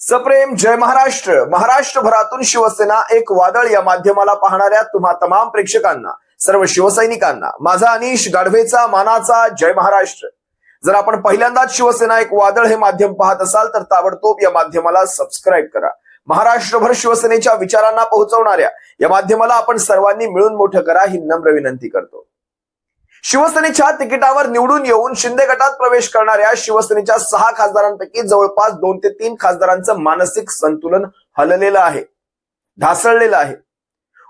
सप्रेम जय महाराष्ट्र. महाराष्ट्रभरातून शिवसेना एक वादळ या माध्यमाला पाहणाऱ्या तुम्हा तमाम प्रेक्षकांना, सर्व शिवसैनिकांना माझा अनिश गाढवेचा मानाचा जय महाराष्ट्र. जर आपण पहिल्यांदाच शिवसेना एक वादळ हे माध्यम पाहत असाल तर ताबडतोब या माध्यमाला सबस्क्राईब करा. महाराष्ट्रभर शिवसेनेच्या विचारांना पोहोचवणाऱ्या या माध्यमाला आपण सर्वांनी मिळून मोठं करा ही नम्र विनंती करतो. शिवसेनेच्या तिकिटावर निवडून येऊन शिंदे गटात प्रवेश करणाऱ्या शिवसेनेच्या 6 खासदारांपैकी जवळपास 2 ते 3 खासदारांचं मानसिक संतुलन हललेलं आहे, ढासळलेलं आहे.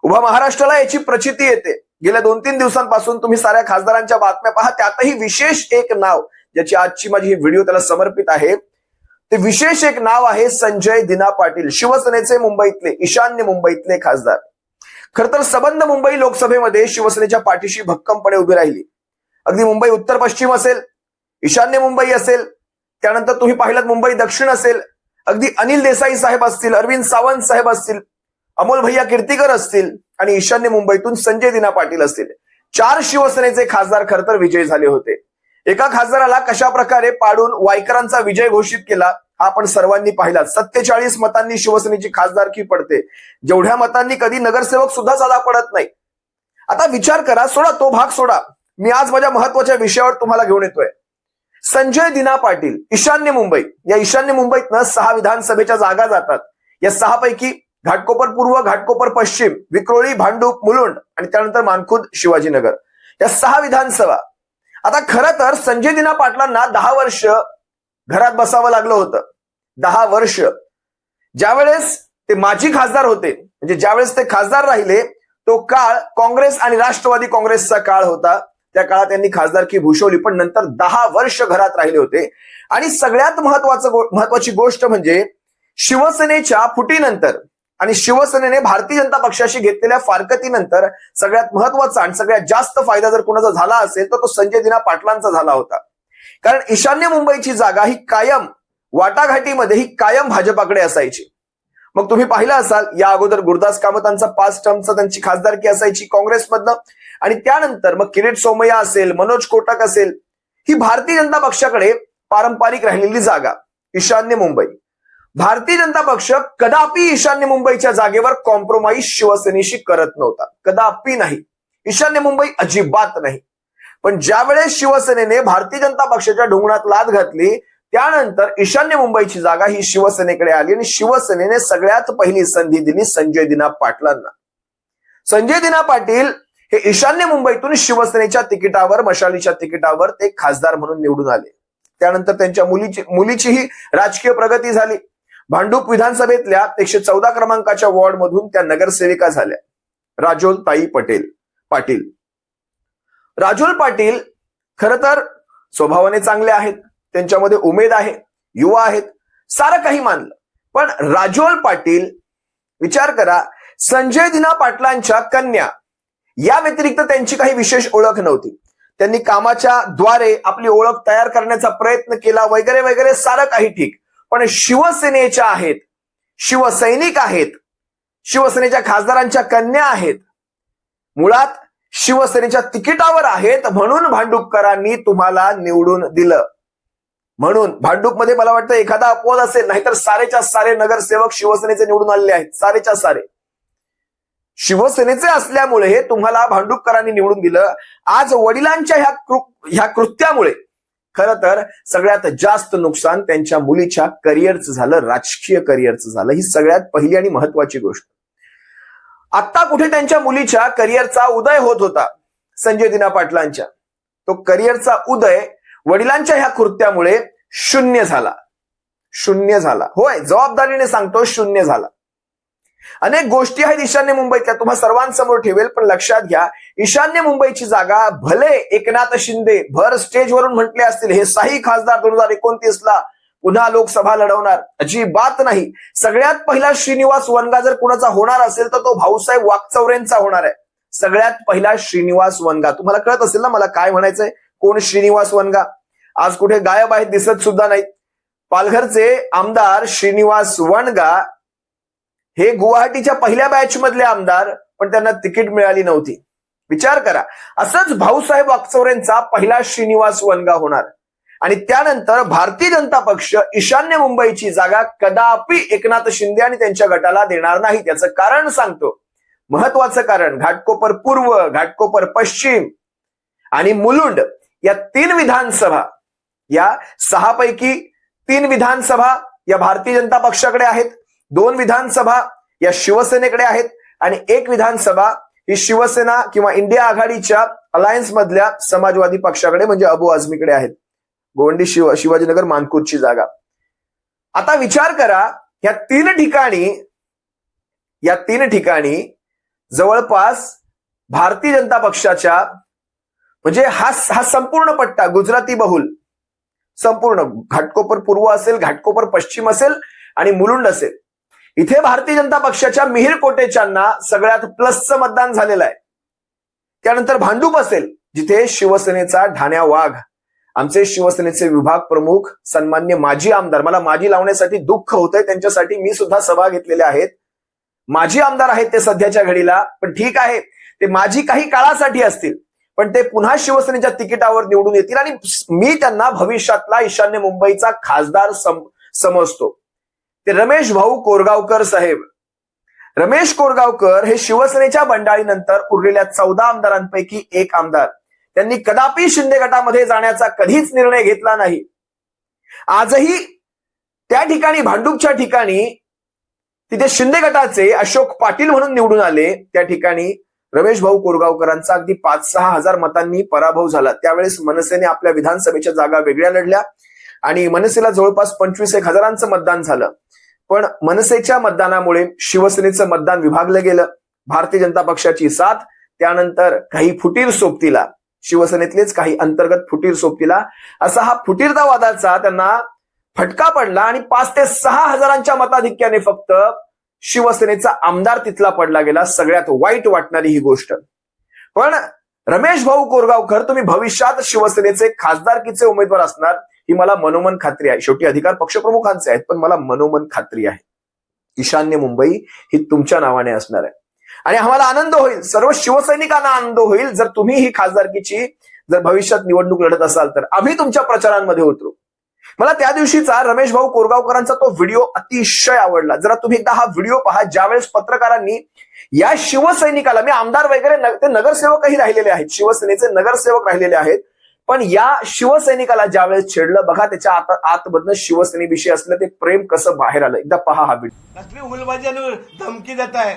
उभा महाराष्ट्राला याची प्रचिती येते. गेल्या 2-3 दिवसांपासून तुम्ही साऱ्या खासदारांच्या बातम्या पहा, त्यातही विशेष एक नाव, ज्याची आजची माझी ही व्हिडिओ त्याला समर्पित आहे, ते विशेष एक नाव आहे संजय दिना पाटील, शिवसेनेचे मुंबईतले, ईशान्य मुंबईतले खासदार. खर तर सबंध मुंबई लोकसभेमध्ये शिवसेनेच्या पाठीशी भक्कमपणे उभी राहिली. अगदी मुंबई उत्तर पश्चिम असेल, ईशान्य मुंबई असेल, त्यानंतर तुम्ही पाहिलं मुंबई दक्षिण असेल, अगदी अनिल देसाई साहेब असतील, अरविंद सावंत साहेब असतील, अमोल भैया कीर्तीकर असतील आणि ईशान्य मुंबईतून संजय दिना पाटील असतील. 4 शिवसेनेचे खासदार खर तर विजयी झाले होते. एका खासदाराला कशा प्रकारे पाडून वायकरांचा विजय घोषित केला हा आपण सर्वांनी पाहिला. 47 मतांनी शिवसेनेची खासदारकी पडते. जेवढ्या मतांनी कधी नगरसेवक सुद्धा साधा पडत नाही. आता विचार करा, सोडा तो भाग सोडा, मी आज माझ्या महत्वाच्या विषयावर तुम्हाला घेऊन येतोय. संजय दिना पाटील, ईशान्य मुंबई. या ईशान्य मुंबईतनं 6 विधानसभेच्या जागा जातात. या 6 पैकी घाटकोपर पूर्व, घाटकोपर पश्चिम, विक्रोळी, भांडूप, मुलुंड आणि त्यानंतर मानखुर्द, शिवाजीनगर, या 6 विधानसभा. आता खरं तर संजय दिना पाटलांना 10 वर्ष घरात बसावं लागलं होतं. 10 वर्ष. ज्यावेळेस ते माजी खासदार होते, म्हणजे ज्यावेळेस ते खासदार राहिले, तो काळ काँग्रेस आणि राष्ट्रवादी काँग्रेसचा काळ होता. त्या काळात त्यांनी खासदारकी भूषवली, पण नंतर 10 वर्ष घरात राहिले होते. आणि सगळ्यात महत्वाची गोष्ट म्हणजे शिवसेनेच्या फुटीनंतर आणि शिवसेनेने भारतीय जनता पक्षाशी घेतलेल्या फारकतीनंतर सगळ्यात महत्वाचा आणि सगळ्यात जास्त फायदा जर कोणाचा झाला असेल तर तो संजय दिना पाटलांचा झाला होता. कारण ईशान्य मुंबईची जागा ही कायम वाटाघाटीमध्ये ही कायम भाजपाकडे असायची. मग तुम्ही पाहिलं असाल, या अगोदर गुरुदास कामतांचा 5 टर्मचा त्यांची खासदारकी असायची काँग्रेसमधनं, आणि त्यानंतर मग किरीट सोमय्या असेल, मनोज कोटक असेल, ही भारतीय जनता पक्षाकडे पारंपरिक राहिलेली जागा ईशान्य मुंबई. भारतीय जनता पक्ष कदापि ईशान्य मुंबईच्या जागेवर कॉम्प्रोमाइज शिवसेनेशी करत नव्हता, कदापि नाही. ईशान्य मुंबई अजिबात नाही. पण ज्यावेळेस शिवसेनेने भारतीय जनता पक्षाच्या ढुंगणात लाद घातली, त्यानंतर ईशान्य मुंबईची जागा ही शिवसेनेकडे आली आणि शिवसेनेने सगळ्यात पहिली संधी दिली संजय दिना पाटलांना. संजय दिना पाटील हे ईशान्य मुंबईतून शिवसेनेच्या तिकिटावर, मशालीच्या तिकिटावर ते खासदार म्हणून निवडून आले. त्यानंतर त्यांच्या मुलीचीही राजकीय प्रगती झाली. भांडूप विधानसभेतल्या 114 क्रमांकाच्या वॉर्डमधून त्या नगरसेविका झाल्या. राजोल ताई पाटील. राजोल पाटील खर तर स्वभावाने चांगले आहेत, त्यांच्यामध्ये उमेद आहे, युवा आहेत, सारं काही मानलं. पण राजोल पाटील, विचार करा, संजय दिना पाटलांच्या कन्या या व्यतिरिक्त त्यांची काही विशेष ओळख नव्हती. त्यांनी कामाच्या द्वारे आपली ओळख तयार करण्याचा प्रयत्न केला, वगैरे वगैरे, सारं काही ठीक. पण शिवसेनेच्या आहेत, शिवसैनिक आहेत, शिवसेनेच्या खासदारांच्या कन्या आहेत, मुळात शिवसेनेच्या तिकिटावर आहेत, म्हणून भांडूपकरांनी तुम्हाला निवडून दिलं. म्हणून भांडूपमध्ये मला वाटतं एखादा अपवाद असेल, नाहीतर सारेच्या सारे नगरसेवक शिवसेनेचे निवडून आलेले आहेत, सारेच्या सारे शिवसेनेचे असल्यामुळे तुम्हाला भांडूपकरांनी निवडून दिलं. आज वडिलांच्या ह्या कृत्यामुळे खरं तर सगळ्यात जास्त नुकसान त्यांच्या मुलीच्या करिअरचं झालं, राजकीय करिअरचं झालं. ही सगळ्यात पहिली आणि महत्वाची गोष्ट. आता कुठे त्यांच्या मुलीच्या करिअरचा उदय होत होता संजय दिना पाटलांच्या, तो करिअरचा उदय वडिलांच्या ह्या कृत्यामुळे शून्य झाला. होय, जबाबदारीने सांगतो, शून्य झाला. अनेक गोष्टी आहेत ईशान्य मुंबईतल्या, तुम्हा सर्वांसमोर ठेवेल, पण लक्षात घ्या, ईशान्य मुंबईची जागा भले एकनाथ शिंदे भर स्टेजवरून म्हटले असतील हे 6 खासदार 2029ला पुन्हा लोकसभा लढवणार, अजिबात नाही. सगळ्यात पहिला श्रीनिवास वनगा जर कुणाचा होणार असेल तर तो भाऊसाहेब वाकचौरेंचा होणार आहे. सगळ्यात पहिला श्रीनिवास वनगा. तुम्हाला कळत असेल ना मला काय म्हणायचंय, कोण श्रीनिवास वनगा? आज कुठे गायब आहेत, दिसत सुद्धा नाहीत. पालघरचे आमदार श्रीनिवास वनगा हे गुवाहाटीच्या पहिल्या बॅच मधले आमदार, पण त्यांना तिकीट मिळाली नव्हती. विचार करा, असंच भाऊसाहेब वाकचौरेंचा पहिला श्रीनिवास वनगा होणार. आणि त्यानंतर भारतीय जनता पक्ष ईशान्य मुंबईची जागा कदापि एकनाथ शिंदे आणि त्यांच्या गटाला देणार नाही. त्याचं कारण सांगतो. महत्वाचं कारण, घाटकोपर पूर्व, घाटकोपर पश्चिम आणि मुलुंड या 3 विधानसभा, या 6 पैकी 3 विधानसभा या भारतीय जनता पक्षाकडे आहेत, 2 विधानसभा या शिवसेनेकडे आहेत आणि 1 विधानसभा ही शिवसेना किंवा इंडिया आघाडीच्या अलायन्स मधल्या समाजवादी पक्षाकडे म्हणजे अबू आझमीकडे आहेत. गोवंडी शिवाजीनगर मानकूरची जागा. आता विचार करा, या 3 ठिकाणी जवळपास भारतीय जनता पक्षाच्या म्हणजे हा संपूर्ण पट्टा गुजराती बहुल, संपूर्ण घाटकोपर पूर्व असेल, घाटकोपर पश्चिम असेल आणि मुलुंड असेल, इथे भारतीय जनता पक्षाच्या मिहिर कोटेचांना सगळ्यात प्लसचं मतदान झालेलं आहे. त्यानंतर भांडूप असेल, जिथे शिवसेनेचा ढाण्या वाघ, आमचे शिवसेनेचे विभाग प्रमुख सन्मान्य माजी आमदार, मला माजी लावण्यासाठी दुःख होतंय, त्यांच्यासाठी मी सुद्धा सभा घेतलेल्या आहेत, माजी आमदार आहेत ते सध्याच्या घडीला, पण ठीक आहे, ते माजी काही काळासाठी असतील, पण ते पुन्हा शिवसेनेच्या तिकिटावर निवडून येतील आणि मी त्यांना भविष्यातला ईशान्य मुंबईचा खासदार समजतो. ते रमेश भाऊ कोरगावकर साहेब. रमेश कोरगावकर हे शिवसेनेच्या बंडाळीनंतर उरलेल्या 14 आमदारांपैकी एक आमदार. त्यांनी कदापि शिंदे गटामध्ये जाण्याचा कधीच निर्णय घेतला नाही. आजही त्या ठिकाणी, भांडूपच्या ठिकाणी, तिथे शिंदे गटाचे अशोक पाटील म्हणून निवडून आले, त्या ठिकाणी रमेश भाऊ कोरगावकरांचा अगदी 5-6 हजार मतांनी पराभव झाला. त्यावेळेस मनसेने आपल्या विधानसभेच्या जागा वेगळ्या लढल्या आणि मनसेला जवळपास 25-1 हजारांचं मतदान झालं. पण मनसेच्या मतदानामुळे शिवसेनेचं मतदान विभागलं गेलं. भारतीय जनता पक्षाची साथ, त्यानंतर काही फुटीर सोबतीला, शिवसेनेतलेच काही अंतर्गत फुटीर सोबतीला, असा हा फुटीरतावादाचा त्यांना फटका पडला आणि 5 ते 6 हजारांच्या मताधिक्याने फक्त शिवसेनेचा आमदार तिथला पडला गेला. सगळ्यात वाईट वाटणारी ही गोष्ट. पण रमेश भाऊ कोरगावकर तुम्ही भविष्यात शिवसेनेचे खासदारकीचे उमेदवार असणार ही मला मनोमन खात्री आहे. शेवटी अधिकार पक्षप्रमुखांचे आहेत, पण मला मनोमन खात्री आहे ईशान्य मुंबई ही तुमच्या नावाने असणार आहे. आणि आम्हाला आनंद होईल, सर्व शिवसैनिकांना आनंद होईल, जर तुम्ही ही खासदारकीची जर भविष्यात निवडणूक लढत असाल तर आम्ही तुमच्या प्रचारांमध्ये उतरू. मला त्या दिवशीचा रमेश भाऊ कोरगावकरांचा तो व्हिडिओ अतिशय आवडला. जरा तुम्ही एकदा हा व्हिडिओ पहा, ज्यावेळेस पत्रकारांनी या शिवसैनिकाला, मी आमदार वगैरे ते नगरसेवकही राहिलेले आहेत, शिवसेनेचे नगरसेवक राहिलेले आहेत, पण या शिवसैनिकाला ज्यावेळेस छेडलं बघा, त्याच्या आतमधनं शिवसेनेविषयी असलेलं ते प्रेम कसं बाहेर आलं. एकदा पहा हा व्हिडिओ. कसली हुलबाजी धमकी देताय,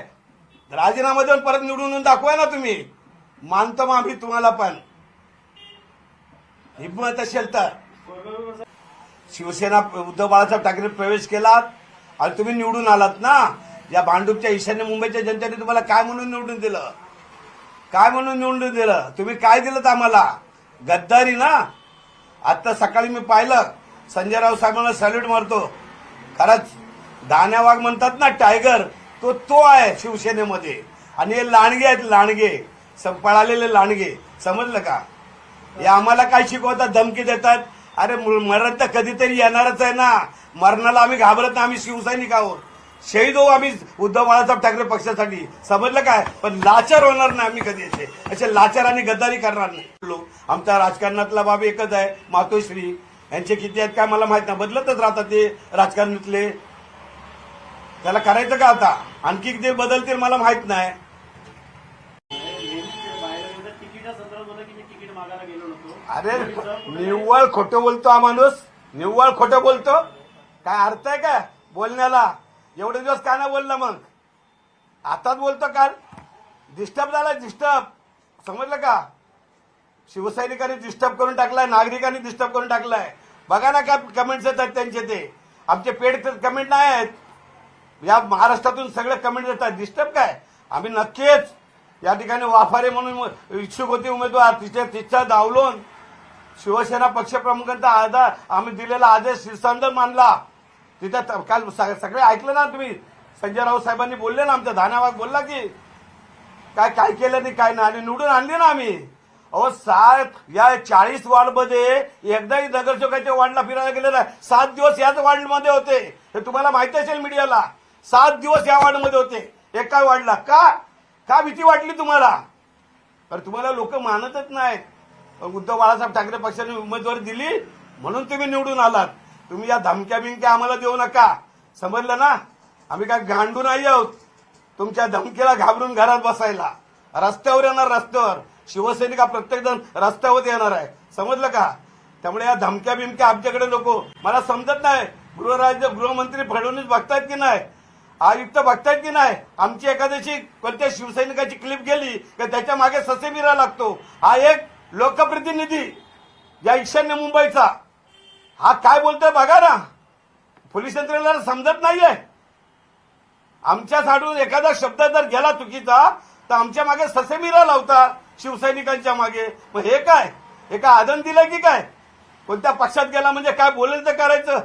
राजीनामा देऊन परत निवडून दाखवा ना तुम्ही, मानतो मग आम्ही तुम्हाला, पण हिंमत असेल तर. शिवसेना उद्धव बाळासाहेब ठाकरे प्रवेश केलात आणि तुम्ही निवडून आलात ना. या भांडूपच्या ईशान्य मुंबईच्या जनतेने तुम्हाला काय म्हणून निवडून दिलं, काय म्हणून निवडून दिलं, तुम्ही काय दिलं आम्हाला? गद्दारी ना. आता सकाळी मी पाहिलं, संजय राऊत साहेबांना सॅल्यूट मारतो. खरंच दाण्या वाघ म्हणतात ना, टायगर, तो आहे शिवसेनेमध्ये. आणि हे लांडगे आहेत, लांडगे, पळालेले लांडगे, समजलं का? हे आम्हाला काय शिकवतात, धमकी देतात. अरे मरण तर कधीतरी येणारच आहे ना. मरणाला आम्ही घाबरत नाही, आम्ही शिवसैनिक आहोत, शहीद होऊ आम्ही उद्धव बाळासाहेब ठाकरे पक्षासाठी, समजलं काय? पण लाचार होणार नाही आम्ही कधी, असे लाचार आणि गद्दारी करणार नाही. आमच्या राजकारणातला बाब एकच आहे, मातोश्री. यांचे किती आहेत काय मला माहित नाही, बदलतच राहतात ते राजकारणातले. त्याला करायचं का आता? आणखी किती बदलतील मला माहित नाही. अरे निव्वळ खोटं बोलतो हा माणूस, निव्वळ खोटं बोलतो. काय अर्थ आहे का बोलण्याला? एवढे दिवस का नाही बोलला मग? आताच बोलतो काल? डिस्टर्ब झाला, डिस्टर्ब, समजलं का? शिवसैनिकांनी डिस्टर्ब करून टाकलाय, नागरिकांनी डिस्टर्ब करून टाकलाय. बघा ना काय कमेंट्स येतात त्यांचे, ते आमचे पेड कमेंट नाही आहेत. या महाराष्ट्रातून सगळे कमेंट येतात. डिस्टर्ब काय? आम्ही नक्कीच या ठिकाणी वाफारे म्हणून इच्छुक होते उमेदवार, तिच्या डावलून शिवसेना पक्षप्रमुखांचा आधार आम्ही दिलेला आदेश शिरसांदर मानला. तिथं काल सगळे ऐकलं ना तुम्ही, संजय राऊत साहेबांनी बोलले ना, आमचा धानावाग बोलला की काय काय केलं नाही काय नाही, आणि निवडून आणले ना आम्ही. अहो या 40 वार्डमध्ये एकदाही नगरसेवकाच्या वार्डला फिरायला गेलेला आहे. 7 दिवस याच वार्डमध्ये होते, हे तुम्हाला माहिती असेल मीडियाला. 7 दिवस या वार्डमध्ये होते, एका वार्डला. का भीती वाटली तुम्हाला? तर तुम्हाला लोक मानतच नाहीत. उद्धव बाळासाहेब ठाकरे पक्षाने उमेदवारी दिली, म्हणून तुम्ही निवडून आलात. तुम्ही या धमक्या बिमक्या आम्हाला देऊ नका, समजलं ना. आम्ही काय गांडू नाही आहोत तुमच्या धमकीला घाबरून घरात बसायला. रस्त्यावर येणार, रस्त्यावर शिवसैनिक प्रत्येक जण रस्त्यावर येणार आहे, समजलं का. त्यामुळे या धमक्या बिमक्या आमच्याकडे नको. मला समजत नाही गृहमंत्री फडणवीस बघतायत की नाही, आयुक्त बघतायत की नाही. आमची एखाद्याची कोणत्या शिवसैनिकाची क्लिप गेली की त्याच्या मागे ससेमिरा लागतो. हा एक लोकप्रतिनिधी या ईशान्य मुंबईचा हा काय बोलतोय बघा ना. पोलीस यंत्रणेला समजत नाहीये. आमच्या साडून एखादा शब्द जर गेला चुकीचा तर आमच्या मागे ससेमिरा लावता शिवसैनिकांच्या मागे. मग हे काय, हे काय आदन दिलंय की काय. कोणत्या पक्षात गेला म्हणजे काय बोलेल तर करायचं.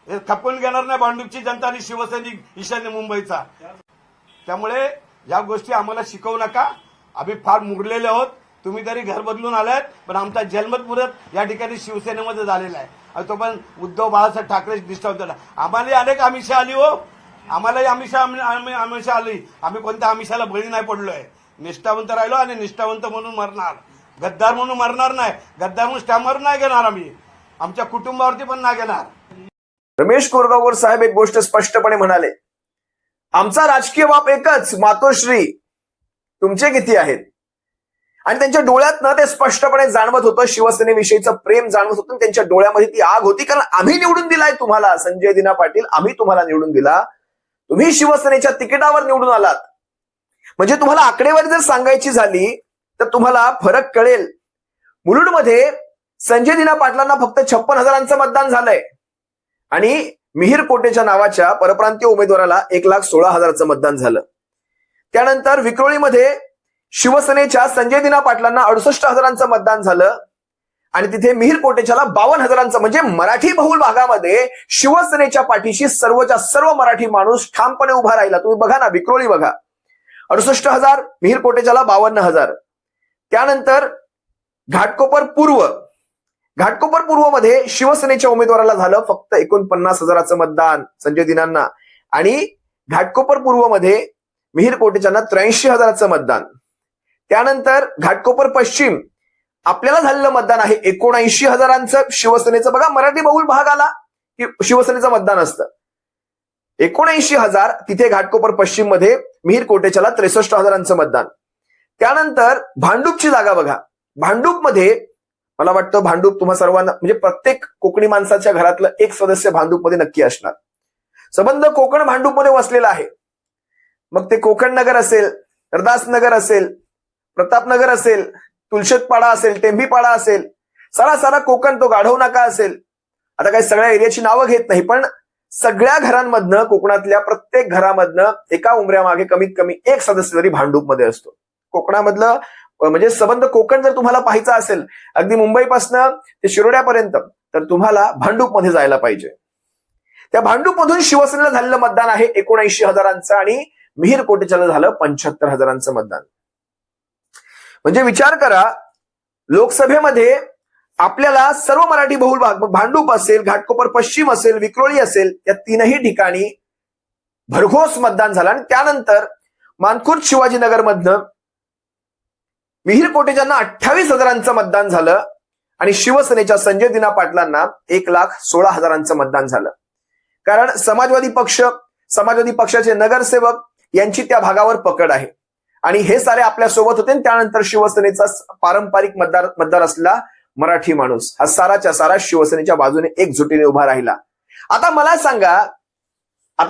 हे खपवून घेणार नाही भांडूपची जनता आणि शिवसैनिक ईशान्य मुंबईचा. त्यामुळे या गोष्टी आम्हाला शिकवू नका. आम्ही फार मुरलेले आहोत. तुम्ही तरी घर बदलून आलात, पण आमचा जन्मत मुहूर्त या ठिकाणी शिवसेनेमध्ये झालेला आहे. आणि तो पण उद्धव बाळासाहेब ठाकरे डिस्टर्ब झाला. आम्हाला अनेक आमिषा आली हो, आम्हालाही आमिषा आली. आम्ही कोणत्या आमिषाला बळी नाही पडलोय. निष्ठावंत राहिलो आणि निष्ठावंत म्हणून मरणार. गद्दार म्हणून मरणार नाही. गद्दार म्हणून स्टॅमर नाही घेणार आम्ही. आमच्या कुटुंबावरती पण नाही घेणार. रमेश कोरगावकर साहेब एक गोष्ट स्पष्टपणे म्हणाले, आमचा राजकीय बाप एकच, मातोश्री. तुमचे किती आहेत. आणि त्यांच्या डोळ्यातनं ते स्पष्टपणे जाणवत होतं, शिवसेनेविषयीचं प्रेम जाणवत होतं. त्यांच्या डोळ्यामध्ये ती आग होती, कारण आम्ही निवडून दिलाय तुम्हाला. संजय दिना पाटील, आम्ही तुम्हाला निवडून दिला. तुम्ही शिवसेनेच्या तिकिटावर निवडून आलात. म्हणजे तुम्हाला आकडेवारी जर सांगायची झाली तर तुम्हाला फरक कळेल. मुलुंडमध्ये संजय दिना पाटलांना फक्त 56,000 मतदान झालंय आणि मिहीर कोटेच्या नावाच्या परप्रांतीय उमेदवाराला 1,16,000 मतदान झालं. त्यानंतर विक्रोळीमध्ये शिवसेनेच्या संजय दिना पाटलांना 68,000 मतदान झालं आणि तिथे मिहीर कोटेच्याला 52,000. म्हणजे मराठी बहुल भागामध्ये शिवसेनेच्या पाठीशी सर्वच्या सर्व मराठी माणूस ठामपणे उभा राहिला. तुम्ही बघा ना, विक्रोळी बघा, 68,000, मिहीर कोटेच्याला 52,000. त्यानंतर घाटकोपर पूर्व मध्ये शिवसेनेच्या उमेदवाराला झालं फक्त 49,000 मतदान संजय दिनांना. आणि घाटकोपर पूर्व मध्ये मिहीर कोटेच्यांना 83,000 मतदान. त्यानंतर घाटकोपर पश्चिम आपल्याला झालेलं मतदान आहे 79,000. शिवसेनेचं बघा, मराठी बहुल भाग आला की शिवसेनेचं मतदान असतं. 79,000 तिथे घाटकोपर पश्चिम मध्ये मिहीर कोटेच्याला 63,000 मतदान. त्यानंतर भांडूपची जागा बघा. भांडूपमध्ये मला वाटतं भांडूप तुम्हा सर्वांना म्हणजे प्रत्येक कोकणी माणसाच्या घरातलं एक सदस्य भांडूपमध्ये नक्की असणार. संबंध कोकण भांडूपमध्ये वसलेला आहे. मग ते कोकण नगर असेल, रदासनगर असेल, प्रतापनगर असेल, तुलशेतपाडा असेल, टेंभीपाडा असेल, सारा कोकण तो गाढव नाका असेल. आता काही सगळ्या एरियाची नावं घेत नाही, पण सगळ्या घरांमधनं, कोकणातल्या प्रत्येक घरामधनं एका उमऱ्यामागे कमीत कमी एक सदस्य तरी भांडूपमध्ये असतो. कोकणामधलं म्हणजे संबंध कोकण जर तुम्हाला पाहायचं असेल अगदी मुंबईपासनं ते शिरोड्यापर्यंत, तर तुम्हाला भांडूपमध्ये जायला पाहिजे. त्या भांडूपमधून शिवसेनेला झालेलं मतदान आहे 79,000 आणि मिहीर कोटेच्याला झालं 75,000 मतदान. म्हणजे विचार करा, लोकसभेमध्ये आपल्याला सर्व मराठी बहुल भाग, भांडूप असेल, घाटकोपर पश्चिम असेल, विक्रोळी असेल, या तीनही ठिकाणी भरघोस मतदान झालं. आणि त्यानंतर मानखुर्द शिवाजीनगरमधनं मिहीर कोटेच्यांना 28,000 मतदान झालं आणि शिवसेनेच्या संजय दिना पाटलांना 1,16,000 मतदान झालं. कारण समाजवादी पक्षाचे नगरसेवक यांची त्या भागावर पकड आहे आणि हे सारे आपल्या सोबत होते. त्यानंतर शिवसेनेचा पारंपरिक मतदार असलेला मराठी माणूस हा साराच्या सारा शिवसेनेच्या बाजूने एकजुटीने उभा राहिला. आता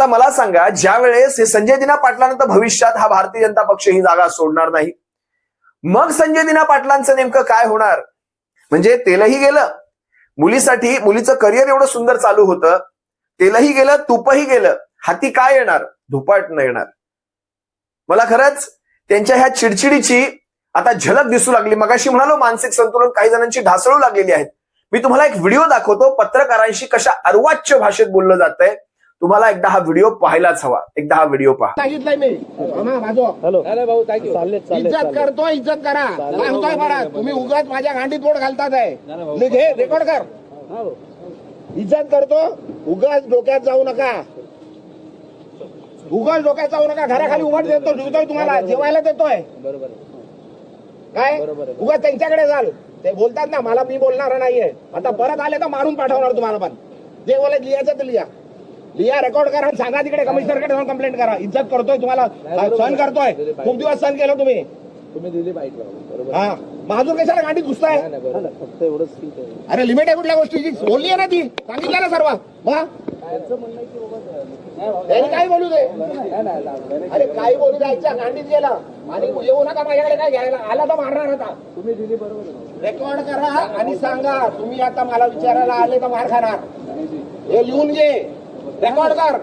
मला सांगा, ज्या वेळेस हे संजय दिना पाटलांनंतर भविष्यात हा भारतीय जनता पक्ष ही जागा सोडणार नाही, मग संजय दिना पाटलांचं नेमकं काय होणार. म्हणजे तेलही गेलं, मुलीचं करिअर एवढं सुंदर चालू होतं, तेलही गेलं, तूपही गेलं, हाती काय येणार, धुपाटणं येणार. मला खरंच त्यांच्या ह्या चिडचिडीची आता झलक दिसू लागली. मगाशी म्हणालो मानसिक संतुलन काही जणांची ढासळू लागलेली आहेत. मी तुम्हाला एक व्हिडिओ दाखवतो, पत्रकारांशी कशा अर्वाच्य भाषेत बोललं जातंय. तुम्हाला एकदा हा व्हिडिओ पाहायलाच हवा. एकदा हा व्हिडिओ पहा. सांगितलंय मी, इज्जत करतो, इज्जत करा. काय होतोय बरं, तुम्ही उगाच माझ्या गांडीत बोट घालतात आहे. घे, रेकॉर्ड कर. इज्जत करतो, उगाच डोक्यात जाऊ नका. घराखाली उघड देतोय तुम्हाला, जेवायला देतोय. काय उगाच त्यांच्याकडे जाल. ते बोलतात ना, मला मी बोलणार नाहीये. आता परत आले तर मारून पाठवणार तुम्हाला. पण जे बोलत लिहायचं ते लिहा, रेकॉर्ड करा, सांगा तिकडे कमिशनरकडे जाऊन कंप्लेंट करा. इज्जत करतोय तुम्हाला, सहन करतोय, खूप दिवस सहन केलं तुम्ही दिली पाहिजे. हा. माझून कशाला गांडीत घुसताय? फक्त एवढंच ठीक आहे. अरे लिमिट आहे कुठल्या गोष्टीची? बोलली आहे ना ती, सांगितलं ना सर्व. त्यांनी काय बोलू दे, अरे काही बोलू द्यायच्या, गांडीत गेला आणि येऊ नका माझ्याकडे काय घ्यायला. आला तर मारणार आता. तुम्ही दिली बरोबर. रेकॉर्ड करा आणि सांगा तुम्ही आता मला विचारायला आले तर मार खाणार. हे लिहून घे, रेकॉर्ड कर,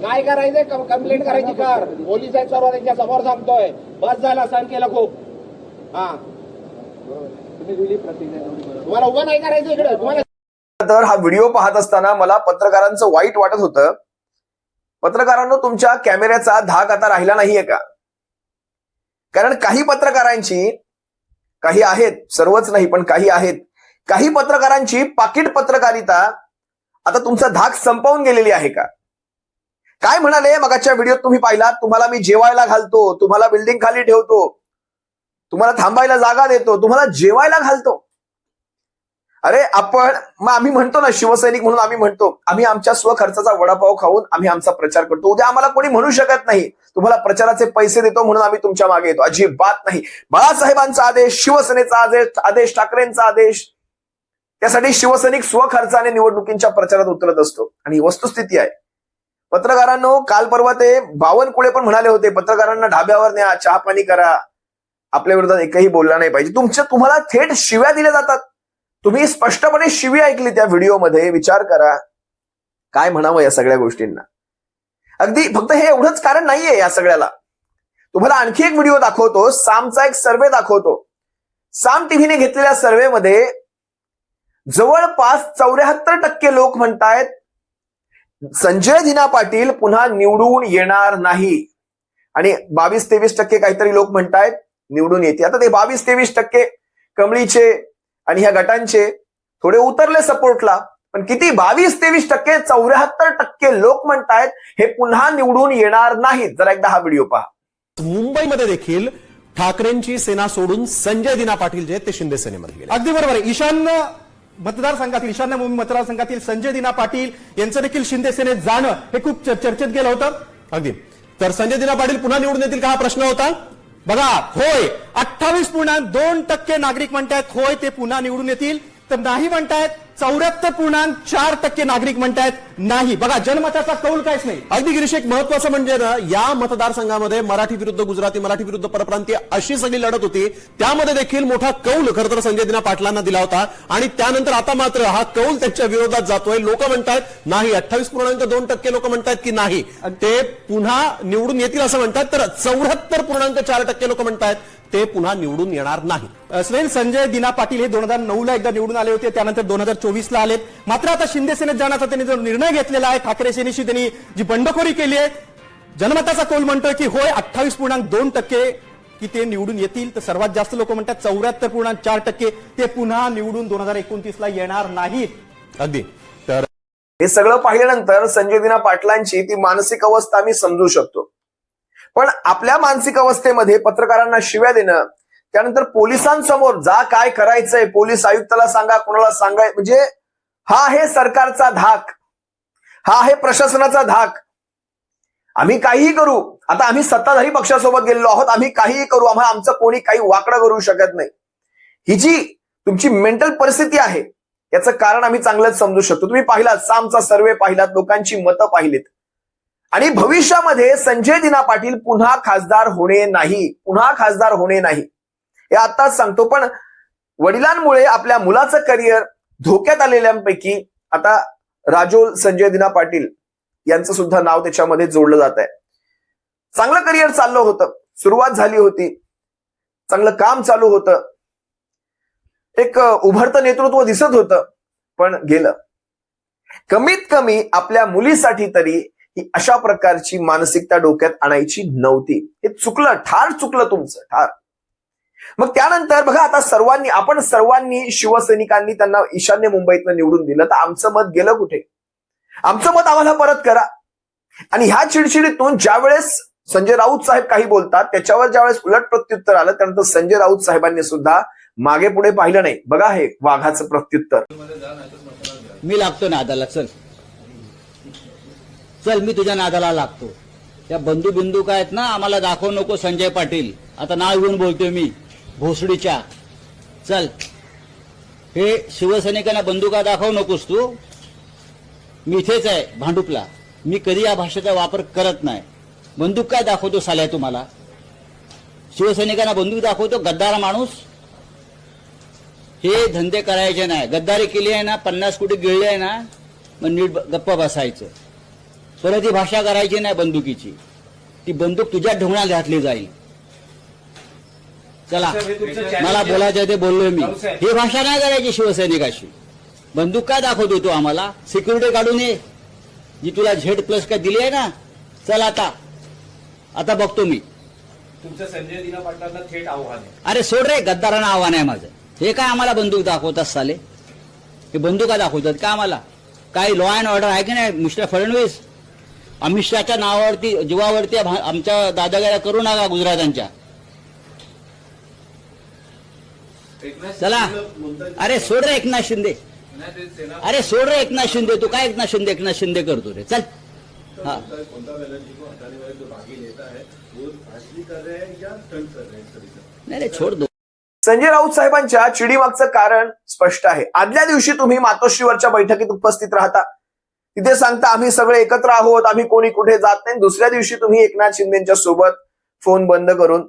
काय करायचंय कंप्लेंट करायची कर. पोलीस आहेत सर्व, त्यांच्या समोर सांगतोय. बस झाला, सहन केलं खूप. हा, तुम्ही दिली प्रतिक्रिया. तुम्हाला उभं नाही करायचं इकडे. तुम्हाला तर हा व्हिडिओ पाहत असताना मला पत्रकारांचं वाईट वाटत होतं. पत्रकारांनो, तुमच्या कॅमेऱ्याचा धाक आता राहिला नाहीये का? कारण काही पत्रकारांची, काही आहेत, सर्वच नाही पण काही आहेत, काही पत्रकारांची पाकिट पत्रकारिता आता तुमचा धाक संपवून गेलेली आहे का? काय म्हणाले मगाच्या व्हिडिओत तुम्ही पाहिलात, तुम्हाला मी जेवायला घालतो, तुम्हाला बिल्डिंग खाली ठेवतो, तुम्हाला थांबायला जागा देतो, तुम्हाला जेवायला घालतो. अरे आपण, मग आम्ही म्हणतो ना, शिवसैनिक म्हणून आम्ही म्हणतो, आम्ही आमच्या स्वखर्चाचा वडापाव खाऊन आम्ही आमचा प्रचार करतो. उद्या आम्हाला कोणी म्हणू शकत नाही तुम्हाला प्रचाराचे पैसे देतो म्हणून आम्ही तुमच्या मागे येतो. अजिबात नाही. बाळासाहेबांचा आदेश, शिवसेनेचा आदेश, ठाकरेंचा आदेश, त्यासाठी शिवसैनिक स्वखर्चाने निवडणुकींच्या प्रचारात उतरत असतो. आणि ही वस्तुस्थिती आहे. पत्रकारांनो, काल परवा ते बावनकुळे पण म्हणाले होते, पत्रकारांना ढाब्यावर न्या, चहा पाणी करा, आपल्या विरोधात एकही बोलला नाही पाहिजे. तुम्हाला थेट शिव्या दिल्या जातात. तुम्ही स्पष्टपणे शिवी ऐकली त्या व्हिडिओमध्ये. विचार करा काय म्हणावं या सगळ्या गोष्टींना. अगदी फक्त हे एवढंच कारण नाहीये या सगळ्याला. तुम्हाला आणखी एक व्हिडिओ दाखवतो, सामचा एक सर्व्हे दाखवतो. साम टीव्हीने घेतलेल्या सर्व्हेमध्ये जवळपास 74% लोक म्हणतायत संजय दिना पाटील पुन्हा निवडून येणार नाही, आणि 22-23% काहीतरी लोक म्हणतायत निवडून येते. आता ते 22-23% कमळीचे आणि ह्या गटांचे थोडे उतरले सपोर्टला, पण किती? 22-23%, 74% लोक म्हणतायत हे पुन्हा निवडून येणार नाहीत. जरा एकदा हा व्हिडिओ पहा. मुंबईमध्ये देखील ठाकरेंची सेना सोडून संजय दिना पाटील जे ते शिंदे सेनेमध्ये गेले. अगदी बरोबर आहे. ईशान्य मतदारसंघातील, ईशान्य मुंबई मतदारसंघातील संजय दिना पाटील यांचं देखील शिंदे सेनेत जाणं हे खूप चर्चेत गेलं होतं. अगदी. तर संजय दिना पाटील पुन्हा निवडून येतील का हा प्रश्न होता. बघा, होय 28.2% नागरिक म्हणतायत होय ते पुन्हा निवडून येतील, तर नाही म्हणतायत 74.4% नागरिक म्हणतायत नाही. बघा, जनमताचा कौल काहीच नाही. अगदी गिरीश, एक महत्वाचं म्हणजे ना, या मतदारसंघामध्ये मराठी विरुद्ध गुजराती, मराठी विरुद्ध परप्रांतीय अशी सगळी लढत होती. त्यामध्ये देखील मोठा कौल खरं तर संजय दिना पाटलांना दिला होता, आणि त्यानंतर आता मात्र हा कौल त्यांच्या विरोधात जातोय. लोक म्हणतात नाही, 28.2% लोक म्हणतात की नाही ते पुन्हा निवडून येतील असं म्हणतात, तर 74.4% लोक म्हणतात ते पुन्हा निवडून येणार नाही. स्वेन, संजय दिना पाटील हे 2009ला एकदा निवडून आले होते, त्यानंतर 2024ला आलेत. मात्र आता शिंदे सेनेत जाण्याचा त्यांनी जो निर्णय घेतलेला आहे, ठाकरे सेनेशी त्यांनी जी बंडखोरी केली आहे, जनमताचा कौल म्हणतोय की होय 28.2% की ते निवडून येतील, तर सर्वात जास्त लोक म्हणतात 74.4% ते पुन्हा निवडून 2029ला येणार नाहीत. अगदी. तर हे सगळं पाहिल्यानंतर संजय दिना पाटलांची ती मानसिक अवस्था मी समजू शकतो. पण आपल्या मानसिक अवस्थेमध्ये पत्रकारांना शिव्या देणं, त्यानंतर पोलिसांसमोर जा, काय करायचंय पोलीस आयुक्ताला सांगा, कोणाला सांगाय, म्हणजे हा आहे सरकारचा धाक, हा आहे प्रशासनाचा धाक. आम्ही काहीही करू, आता आम्ही सत्ताधारी पक्षासोबत गेलेलो आहोत, आम्ही काहीही करू, आम्हाला आमचं कोणी काही वाकडं करू शकत नाही. ही जी तुमची मेंटल परिस्थिती आहे याचं कारण आम्ही चांगलंच समजू शकतो. तुम्ही पाहिलात, सामचा सर्व्हे पाहिलात, लोकांची मतं पाहिलीत, आणि भविष्यामध्ये संजय दिना पाटील पुन्हा खासदार होणे नाही, पुन्हा खासदार होणे नाही हे आताच सांगतो. पण वडिलांमुळे आपल्या मुलाचं करिअर धोक्यात आलेल्यांपैकी आता राजोल संजय दिना पाटील यांचं सुद्धा नाव त्याच्यामध्ये जोडलं जात आहे. चांगलं करिअर चाललं होतं, सुरुवात झाली होती, चांगलं काम चालू होतं, एक उभरतं नेतृत्व दिसत होतं, पण गेलं. कमीत कमी आपल्या मुलीसाठी तरी ही अशा प्रकारची मानसिकता डोक्यात आणायची नव्हती. हे चुकलं, ठार चुकलं तुमचं, ठार. मग त्यानंतर बघा, आता आपण सर्वांनी शिवसैनिकांनी त्यांना ईशान्य मुंबईतनं निवडून दिलं, तर आमचं मत गेलं कुठे? आमचं मत आम्हाला परत करा. आणि ह्या चिडचिडीतून ज्यावेळेस संजय राऊत साहेब काही बोलतात, त्याच्यावर ज्यावेळेस उलट प्रत्युत्तर आलं, त्यानंतर संजय राऊत साहेबांनी सुद्धा मागे पुढे पाहिलं नाही. बघा हे वाघाचं प्रत्युत्तर. मी लागतो नादाला. चल चल, मी तुझ्या नादाला लागतो. त्या बंधू काय आहेत ना, आम्हाला दाखवू नको. संजय पाटील, आता नाव घेऊन बोलतोय मी, भोसडीच्या. चल, हे शिवसैनिकांना बंदुका दाखवू नकोस तू. मी इथेच आहे भांडुपला. मी कधी या भाषेचा वापर करत नाही. बंदूक काय दाखवतो साल्या तुम्हाला? शिवसैनिकांना बंदूक दाखवतो? गद्दार माणूस. हे धंदे करायचे नाही. गद्दारी केली आहे ना, 50 कोटी गिळले आहे ना, मग नीट गप्प बसायचं. परत ही भाषा करायची नाही बंदुकीची. ती बंदूक तुझ्या ढोंगणात घातली जाईल. चला, मला बोलायचं ते बोललोय मी. ही भाषा नाही करायची शिवसैनिकाशी. बंदूक काय दाखवतो तू आम्हाला? सिक्युरिटी काढून ये, जी तुला Z+ काय दिली आहे ना. चल, आता बघतो मी. तुमचं संजय दिना पाटलांना थेट आव्हान आहे. अरे सोड रे, गद्दारांना आव्हान आहे माझं. हे काय आम्हाला बंदूक दाखवतात साले? हे बंदुका दाखवतात का आम्हाला? काय लॉ अँड ऑर्डर आहे की नाही मिस्टर फडणवीस? अमित शहाच्या नावावरती, जीवावरती आमच्या दादागिऱ्या करू नका गुजरातांच्या. चला, अरे सोड रे एकनाथ शिंदे. अरे सोड रे एकनाथ शिंदे. तू काय एकनाथ शिंदे करतो रे? चल. हाँ, नाही रे, छोड दो. संजय राऊत साहेबांच्या चिडीमागचं कारण स्पष्ट आहे. आदल्या दिवशी तुम्ही मातोश्रीवरच्या बैठकीत उपस्थित राहता, तिथे सांगता आम्ही सगळे एकत्र आहोत, आम्ही कोणी कुठे जात नाही. दुसऱ्या दिवशी तुम्ही एकनाथ शिंदेच्या सोबत फोन बंद करून,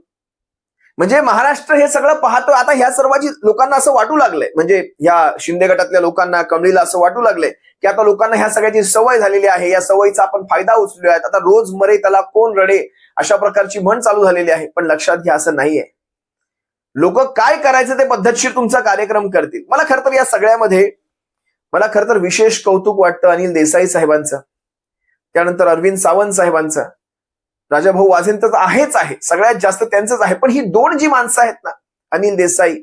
म्हणजे महाराष्ट्र हे सगळं पाहतो. आता ह्या सर्वांची लोकांना असं वाटू लागलंय, म्हणजे ह्या शिंदे गटातल्या लोकांना, कमळीला असं वाटू लागलंय की आता लोकांना ह्या सगळ्याची सवय झालेली आहे. या सवयीचा आपण फायदा उचलूया. आता रोज मरे त्याला कोण रडे, अशा प्रकारची म्हण चालू झालेली आहे. पण लक्षात घ्या, असं नाहीये. लोक काय करायचं ते पद्धतशीर तुमचा कार्यक्रम करतील. मला खरं तर या सगळ्यामध्ये विशेष कौतुक वाटतं अनिल देसाई साहेबांचं, त्यानंतर अरविंद सावंत साहेबांचं. राजाभाऊ वाजेंच आहेच आहे, सगळ्यात जास्त त्यांचंच आहे. पण ही दोन जी माणसं आहेत ना, अनिल देसाई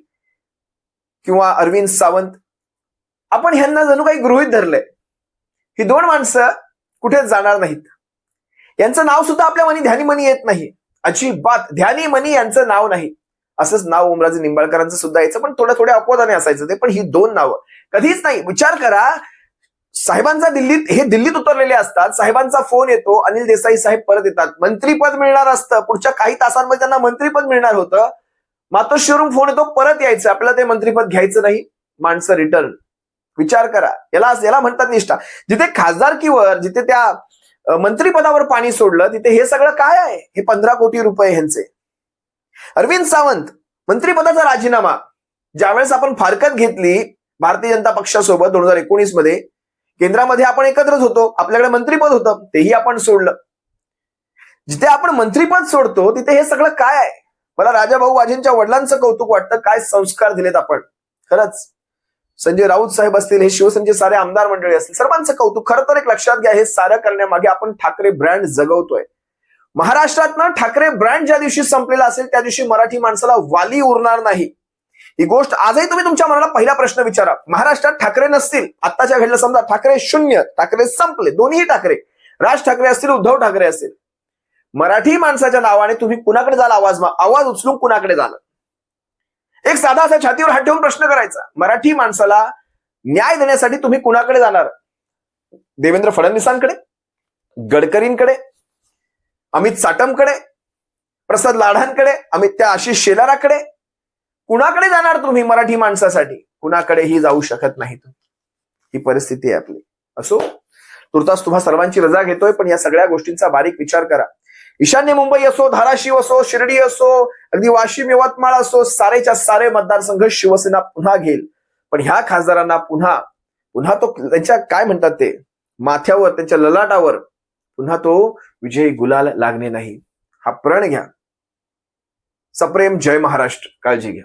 किंवा अरविंद सावंत, आपण ह्यांना जणू काही गृहीत धरलंय. ही दोन माणसं कुठेच जाणार नाहीत. यांचं नाव सुद्धा आपल्या मनी ध्यानी मनी येत नाही. अजिबात ध्यानी मनी यांचं नाव नाही. असंच नाव ओमराजे निंबाळकरांचं सुद्धा यायचं, पण थोड्या अपवादाने असायचं ते. पण ही दोन नावं कधीच नाही. विचार करा, साहेबांचा दिल्लीत उतरलेले असतात, साहेबांचा फोन येतो, अनिल देसाई साहेब परत येतात, मंत्रीपद मिळणार असतं. पुढच्या काही तासांमध्ये त्यांना मंत्रीपद मिळणार होतं. मातोश्रीवरून फोन येतो, परत यायचं, आपल्याला ते मंत्रीपद घ्यायचं नाही, माणसं रिटर्न. विचार करा, याला म्हणतात निष्ठा. जिथे खासदारकीवर, जिथे त्या मंत्रीपदावर पाणी सोडलं, तिथे हे सगळं काय आहे? हे 15 कोटी रुपये ह्यांचे. अरविंद सावंत, मंत्रिपदाचा राजीनामा ज्यावेळेस आपण फारकत घेतली भारतीय जनता पक्षासोबत 2019 मध्ये, केंद्रामध्ये आपण एकत्रच होतो, आपल्याकडे मंत्रिपद होतं, तेही आपण सोडलं. जिथे आपण मंत्रिपद सोडतो तिथे हे सगळं काय आहे? मला राजाभाऊ वाजेंच्या वडिलांचं कौतुक वाटतं. काय संस्कार दिलेत आपण. खरंच संजय राऊत साहेब असतील, हे शिवसेनेचे सारे आमदार मंडळी असतील, सर्वांचं कौतुक. खरं तर एक लक्षात घ्या, हे सारं करण्यामागे आपण ठाकरे ब्रँड जगवतोय. महाराष्ट्रातनं ठाकरे ब्रँड ज्या दिवशी संपलेला असेल त्या दिवशी मराठी माणसाला वाली उरणार नाही. ही गोष्ट आजही तुम्ही तुमच्या मनाला पहिला प्रश्न विचारा. महाराष्ट्रात ठाकरे नसतील, आत्ताच्या घडलं समजा ठाकरे शून्य, ठाकरे संपले, दोन्ही ठाकरे, राज ठाकरे असतील, उद्धव ठाकरे असतील, मराठी माणसाच्या नावाने तुम्ही कुणाकडे जाल? आवाज उचलून कुणाकडे जाल? एक साधा असा छातीवर हात ठेवून प्रश्न करायचा, मराठी माणसाला न्याय देण्यासाठी तुम्ही कुणाकडे जाणार? देवेंद्र फडणवीसांकडे, गडकरींकडे, अमित साटमकडे, प्रसाद लाडांकडे, त्या आशिष शेलाराकडे? कुणाकडे जाणार तुम्ही मराठी माणसासाठी? कुणाकडेही जाऊ शकत नाही. ही परिस्थिती आहे आपली. असो, तुर्तास तुम्हा सर्वांची रजा घेतोय, पण या सगळ्या गोष्टींचा बारीक विचार करा. ईशान्य मुंबई असो, धाराशिव असो, शिर्डी असो, अगदी वाशिम, यवतमाळ असो, सारेच्या सारे मतदारसंघ शिवसेना पुन्हा घेईल. पण ह्या खासदारांना पुन्हा तो त्यांच्या काय म्हणतात ते माथ्यावर, त्यांच्या ललाटावर पुन्हा तो विजयी गुलाल लागणे नाही. हा प्रण घ्या. सप्रेम जय महाराष्ट्र. काळजी घ्या.